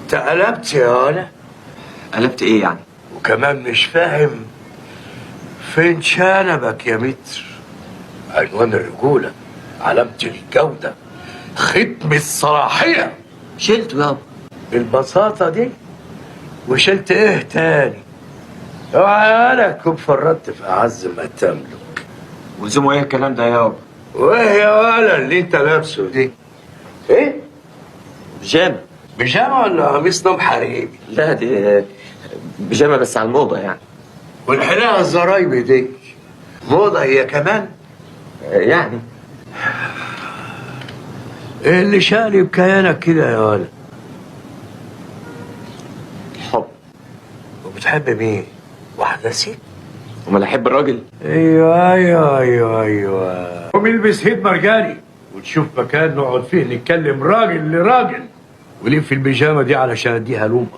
انت قلبت يا ولا؟ قلبت ايه يعني؟ وكمان مش فاهم؟ فين شنبك يا متر؟ عنوان الرجولة، علامة الجودة، ختم الصلاحية. شلته يابا. بالبساطة دي؟ وشلت ايه تاني؟ اوعى انا تكون فرطت في اعز ما تملك. ولزومه ايه الكلام ده يابا؟ وايه يا ولا اللي انت لابسه دي؟ ايه؟ بيجامه. بيجامة ولا قميص نوم حريمي؟ لا دي بيجامه بس على الموضه يعني. والحلاقة الزرايبي دي موضة هي كمان؟ يعني ايه اللي شالي بكيانك كده يا ولد؟ الحب. وبتحب مين؟ واحدة ست؟ امال احب الراجل؟ ايوه قوم البس هيد مرجاني وتشوف مكان نقعد فيه نتكلم راجل لراجل، وليه في البيجامة دي علشان اديها لامك.